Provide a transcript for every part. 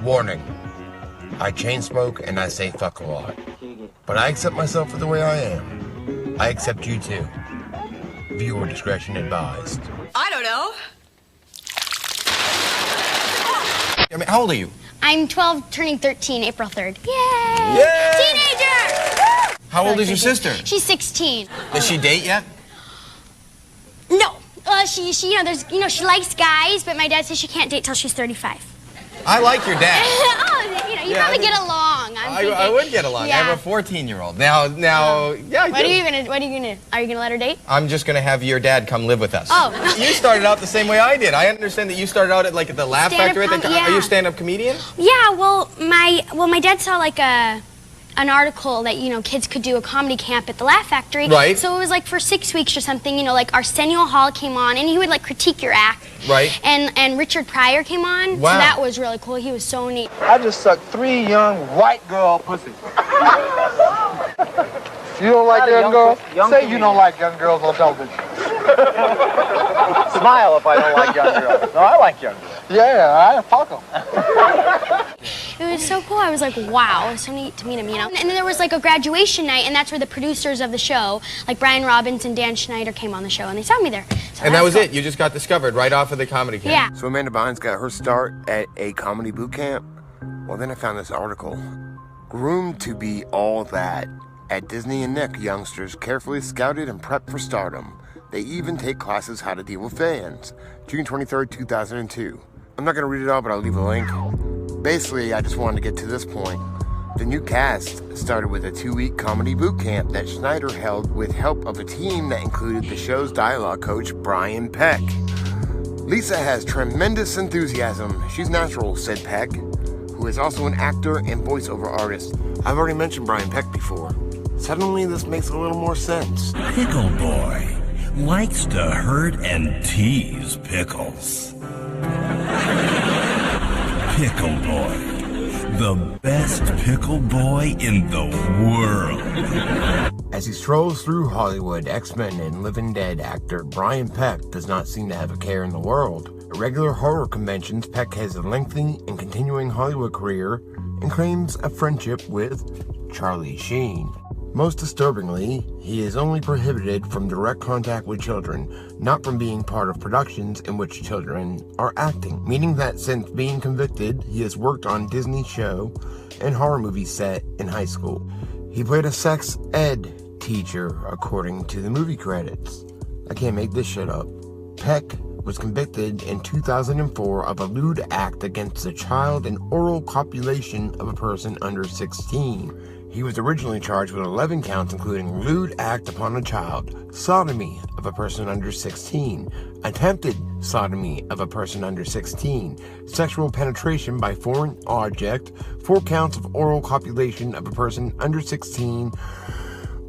Warning. I chain smoke and I say fuck a lot. But I accept myself for the way I am. I accept you too. Viewer discretion advised. I don't know. I mean, how old are you? I'm 12, turning 13, April 3rd. Yay! Yay! Teenager! How old is your sister? She's 16. Does she date yet? No. She she likes guys, but my dad says she can't date till she's 35. I like your dad. You probably get along. I would get along. Yeah. I have a 14-year-old. Now, yeah. What are you gonna let her date? I'm just gonna have your dad come live with us. Oh. You started out the same way I did. I understand that you started out at like the Laugh Factory. Yeah. Are you a stand-up comedian? Yeah. Well, my dad saw like an article that kids could do a comedy camp at the Laugh Factory. Right. So it was like for 6 weeks or something. Like Arsenio Hall came on and he would like critique your act. Right. And Richard Pryor came on. Wow. So that was really cool. He was so neat. I just sucked 3 young white girl pussies. You don't like young girls? Say you don't like young girls on television. Smile if I don't like young girls. No, I like young girls. Yeah, I fuck them. It was so cool. I was like, wow, it was so neat to meet him, And then there was like a graduation night, and that's where the producers of the show, like Brian Robbins and Dan Schneider, came on the show, and they saw me there. So And that was cool. it? You just got discovered right off of the comedy camp? Yeah. So Amanda Bynes got her start at a comedy boot camp. Well, then I found this article. Groomed to be all that. At Disney and Nick, youngsters carefully scouted and prepped for stardom. They even take classes how to deal with fans. June 23rd, 2002. I'm not going to read it all, but I'll leave a link. Basically, I just wanted to get to this point. The new cast started with a 2-week comedy boot camp that Schneider held with help of a team that included the show's dialogue coach, Brian Peck. Lisa has tremendous enthusiasm. She's natural, said Peck, who is also an actor and voiceover artist. I've already mentioned Brian Peck before. Suddenly, this makes a little more sense. Pickle Boy likes to hurt and tease pickles. Pickle Boy, the best pickle boy in the world. As he strolls through Hollywood, X-Men and Living Dead actor Brian Peck does not seem to have a care in the world. At regular horror conventions, Peck has a lengthy and continuing Hollywood career and claims a friendship with Charlie Sheen. Most disturbingly, he is only prohibited from direct contact with children, not from being part of productions in which children are acting, meaning that since being convicted, he has worked on Disney show and horror movie set in high school. He played a sex ed teacher, according to the movie credits. I can't make this shit up. Peck was convicted in 2004 of a lewd act against a child and oral copulation of a person under 16. He was originally charged with 11 counts, including lewd act upon a child, sodomy of a person under 16, attempted sodomy of a person under 16, sexual penetration by foreign object, 4 counts of oral copulation of a person under 16,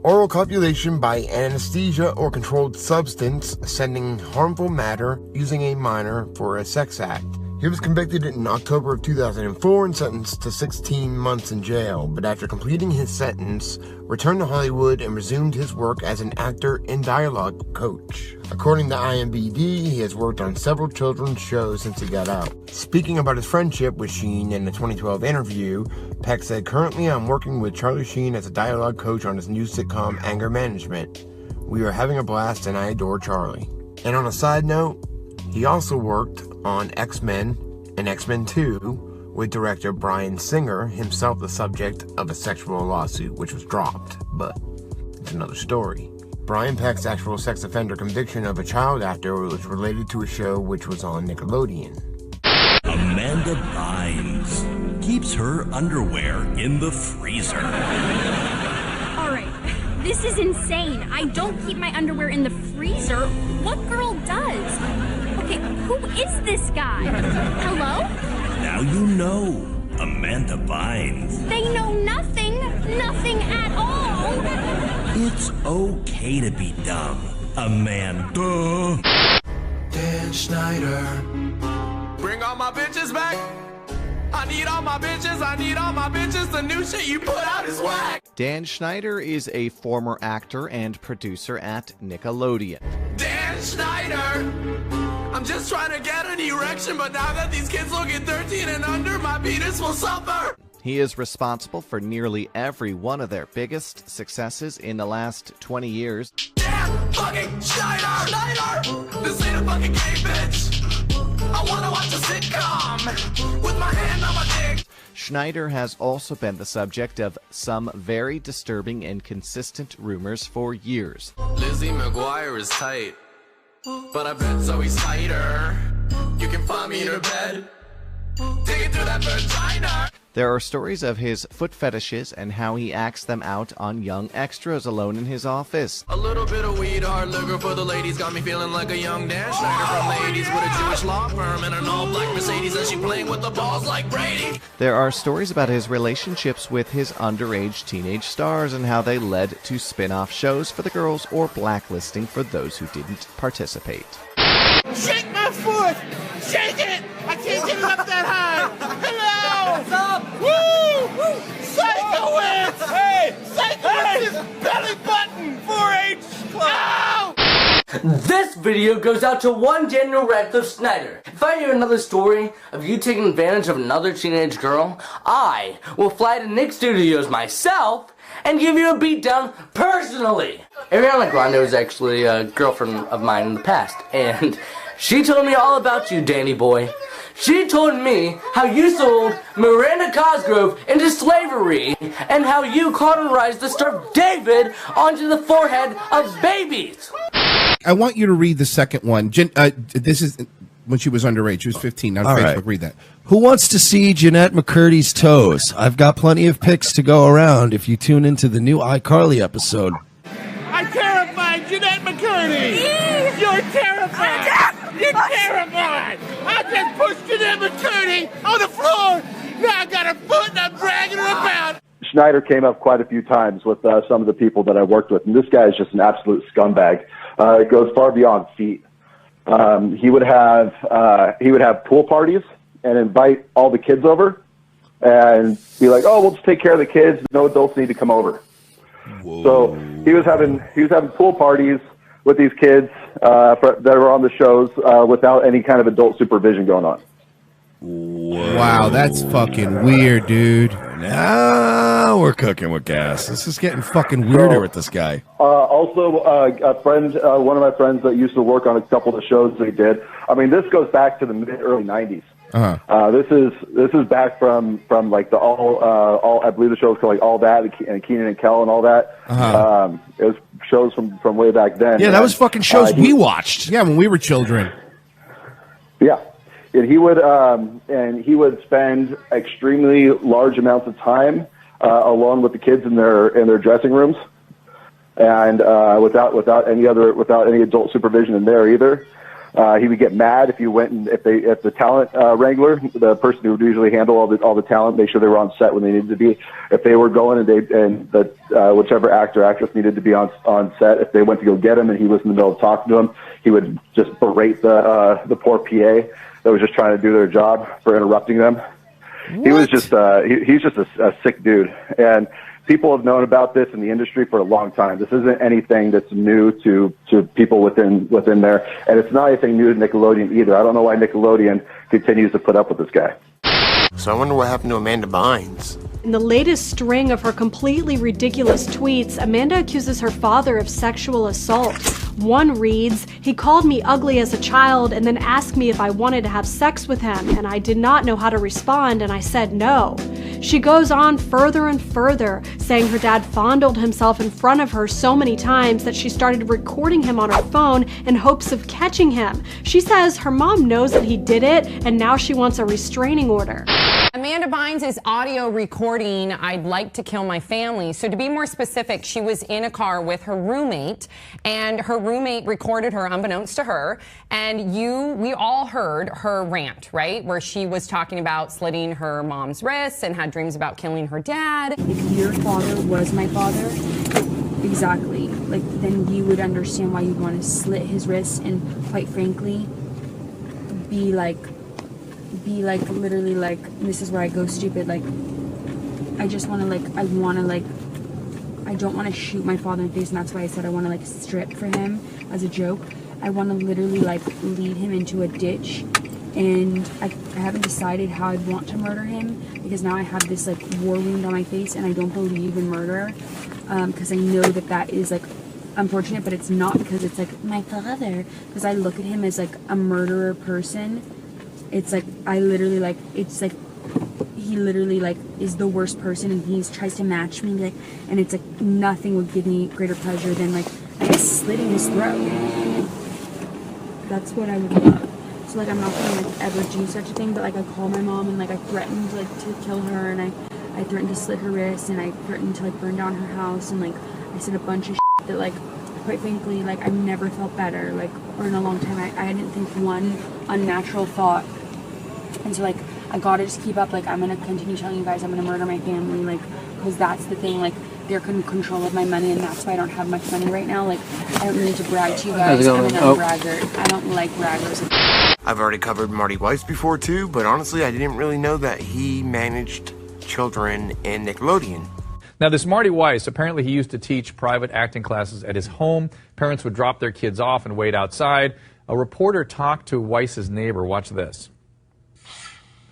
oral copulation by anesthesia or controlled substance, sending harmful matter, using a minor for a sex act. He was convicted in October of 2004 and sentenced to 16 months in jail, but after completing his sentence, returned to Hollywood and resumed his work as an actor and dialogue coach. According to IMDb, he has worked on several children's shows since he got out. Speaking about his friendship with Sheen in a 2012 interview, Peck said, "Currently I'm working with Charlie Sheen as a dialogue coach on his new sitcom Anger Management. We are having a blast and I adore Charlie." And on a side note, he also worked on X-Men and X-Men 2 with director Bryan Singer, himself the subject of a sexual lawsuit which was dropped, but it's another story. Brian Peck's actual sex offender conviction of a child actor was related to a show which was on Nickelodeon. Amanda Bynes keeps her underwear in the freezer. Alright, this is insane. I don't keep my underwear in the freezer. What girl does? Okay, who is this guy? Hello? Now you know, Amanda Bynes. They know nothing. Nothing at all. It's okay to be dumb, Amanda. Dan Schneider. Bring all my bitches back. I need all my bitches, the new shit you put out is whack. Dan Schneider is a former actor and producer at Nickelodeon. Dan Schneider! I'm just trying to get an erection, but now that these kids look at 13 and under, my penis will suffer! He is responsible for nearly every one of their biggest successes in the last 20 years. Dan fucking Schneider! Schneider! This ain't a fucking game, bitch! I wanna watch a sitcom with my hand on my dick! Schneider has also been the subject of some very disturbing and consistent rumors for years. Lizzie McGuire is tight, but I bet Zoe's tighter. You can find me in her bed, dig it through that vagina. There are stories of his foot fetishes and how he acts them out on young extras alone in his office. A little bit of weed, hard liquor for the ladies, got me feeling like a young Dan Schneider from the 80s with a Jewish law firm and an all-black Mercedes, and she playing with the balls like Brady. There are stories about his relationships with his underage teenage stars and how they led to spin-off shows for the girls or blacklisting for those who didn't participate. Shake my foot! Shake it! I can't get it up that high! Hello! What's up? Woo! Psychowitz! Hey! Psychowitz's belly button! 4-H club! Ow! This video goes out to one Daniel Radcliffe Schneider. If I hear another story of you taking advantage of another teenage girl, I will fly to Nick Studios myself and give you a beatdown personally. Ariana Grande was actually a girlfriend of mine in the past, and she told me all about you, Danny boy. She told me how you sold Miranda Cosgrove into slavery and how you cauterized the Star of David onto the forehead of babies. I want you to read the second one. This is when she was underage. She was 15. On Facebook, right. Read that. Who wants to see Jeanette McCurdy's toes? I've got plenty of pics to go around if you tune into the new iCarly episode. I'm terrified, Jeanette McCurdy! You're terrified! You're terrified! I just pushed Jeanette McCurdy on the floor! Now I got her foot and I'm dragging her about! Schneider came up quite a few times with some of the people that I worked with, and this guy is just an absolute scumbag. It goes far beyond feet. He would have pool parties and invite all the kids over and be like, "Oh, we'll just take care of the kids. No adults need to come over." Whoa. So he was having pool parties with these kids that were on the shows without any kind of adult supervision going on. Whoa. Wow, that's fucking weird, dude. Now we're cooking with gas. This is getting fucking weirder with this guy. Also, a friend, one of my friends that used to work on a couple of the shows that he did. I mean, this goes back to the early '90s. This is back from like the all I believe the show was called like All That and Keenan and Kel and all that. It was shows from way back then. Yeah, that was fucking shows we watched. Yeah, when we were children. Yeah. And he would spend extremely large amounts of time alone with the kids in their dressing rooms, and without any adult supervision in there either. He would get mad if you went and if the talent wrangler, the person who would usually handle all the talent, make sure they were on set when they needed to be. If they were going and whichever actor or actress needed to be on set, if they went to go get him and he was in the middle of talking to him, he would just berate the poor PA that was just trying to do their job for interrupting them. What? He was just he's just a sick dude, and people have known about this in the industry for a long time. This isn't anything that's new to people within there, and it's not anything new to Nickelodeon either. I don't know why Nickelodeon continues to put up with this guy. So I wonder what happened to Amanda Bynes. In the latest string of her completely ridiculous tweets, Amanda accuses her father of sexual assault. One reads, "He called me ugly as a child and then asked me if I wanted to have sex with him, and I did not know how to respond, and I said no." She goes on further and further, saying her dad fondled himself in front of her so many times that she started recording him on her phone in hopes of catching him. She says her mom knows that he did it, and now she wants a restraining order. Amanda Bynes' audio recording, "I'd like to kill my family." So to be more specific, she was in a car with her roommate, and her roommate recorded her unbeknownst to her, and we all heard her rant, right? Where she was talking about slitting her mom's wrists and had dreams about killing her dad. If your father was my father, exactly, like then you would understand why you'd want to slit his wrists and quite frankly, be be like literally like, this is where I go stupid, like I just want to like, I don't want to shoot my father in the face, and that's why I said I want to like strip for him as a joke. I want to literally like lead him into a ditch, and I haven't decided how I'd want to murder him, because now I have this like war wound on my face, and I don't believe in murder, because I know that that is like unfortunate, but it's not because it's like my father, because I look at him as like a murderer person. It's like I literally like, it's like he literally like is the worst person, and he tries to match me, like, and it's like nothing would give me greater pleasure than like I guess slitting his throat. That's what I would love. So like I'm not gonna like ever do such a thing, but like I call my mom and like I threatened like to kill her, and I threatened to slit her wrists, and I threatened to like burn down her house, and like I said a bunch of shit that like quite frankly like I've never felt better, like, or in a long time. I didn't think one unnatural thought, and so like I gotta just keep up. Like I'm gonna continue telling you guys I'm gonna murder my family, like, because that's the thing. Like they're in control of my money, and that's why I don't have much money right now. Like I don't need to brag to you guys. I'm a braggart. I don't like braggers. I've already covered Marty Weiss before too, but honestly I didn't really know that he managed children in Nickelodeon. Now, this Marty Weiss, apparently he used to teach private acting classes at his home. Parents would drop their kids off and wait outside. A reporter talked to Weiss's neighbor. Watch this.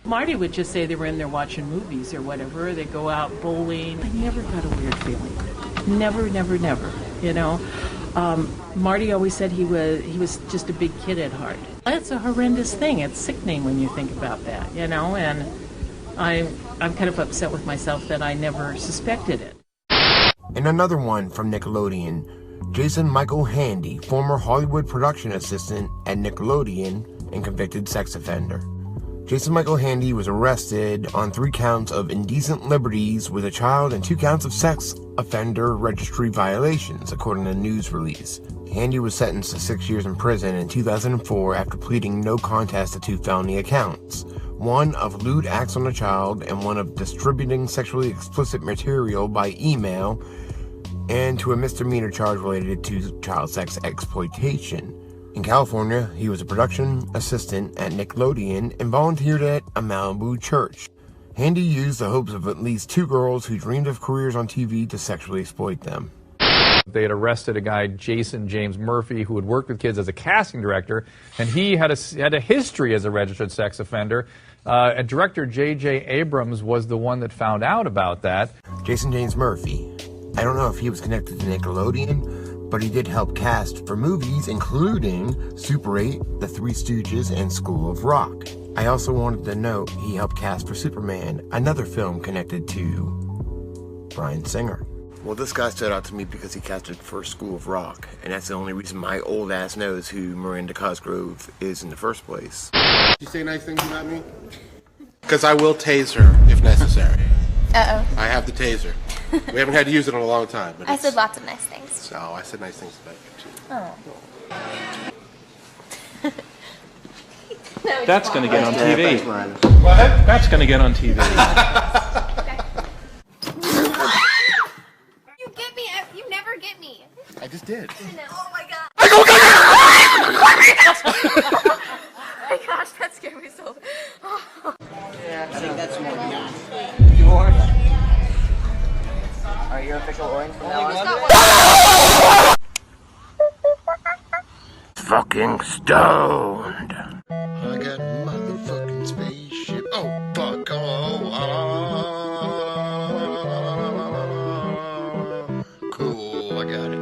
Marty would just say they were in there watching movies or whatever. They go out bowling. I never got a weird feeling. Never, never, never. You know, Marty always said he was just a big kid at heart. That's a horrendous thing. It's sickening when you think about that. You know, and I'm kind of upset with myself that I never suspected it. And another one from Nickelodeon, Jason Michael Handy, former Hollywood production assistant at Nickelodeon and convicted sex offender. Jason Michael Handy was arrested on 3 counts of indecent liberties with a child and 2 counts of sex offender registry violations, according to a news release. Handy was sentenced to 6 years in prison in 2004 after pleading no contest to 2 felony accounts. One of lewd acts on a child and one of distributing sexually explicit material by email, and to a misdemeanor charge related to child sex exploitation. In California, he was a production assistant at Nickelodeon and volunteered at a Malibu church. Handy used the hopes of at least 2 girls who dreamed of careers on TV to sexually exploit them. They had arrested a guy, Jason James Murphy, who had worked with kids as a casting director, and he had a history as a registered sex offender. And director J.J. Abrams was the one that found out about that. Jason James Murphy. I don't know if he was connected to Nickelodeon, but he did help cast for movies including Super 8, The Three Stooges, and School of Rock. I also wanted to note he helped cast for Superman, another film connected to Bryan Singer. Well, this guy stood out to me because he casted for School of Rock, and that's the only reason my old ass knows who Miranda Cosgrove is in the first place. You say nice things about me? Because I will tase her if necessary. Uh-oh. I have the taser. We haven't had to use it in a long time. But I said lots of nice things. No, I said nice things about you, too. Oh. That's going to get on TV. What? That's going to get on TV. You get me. You never get me. I just did. Oh my god. Oh my gosh, that scared me so. Yeah, I think that's more beyond. You orange? Are you official orange from now on? Fucking stoned. I got a motherfucking spaceship. Oh, fuck. Oh, cool. I got it.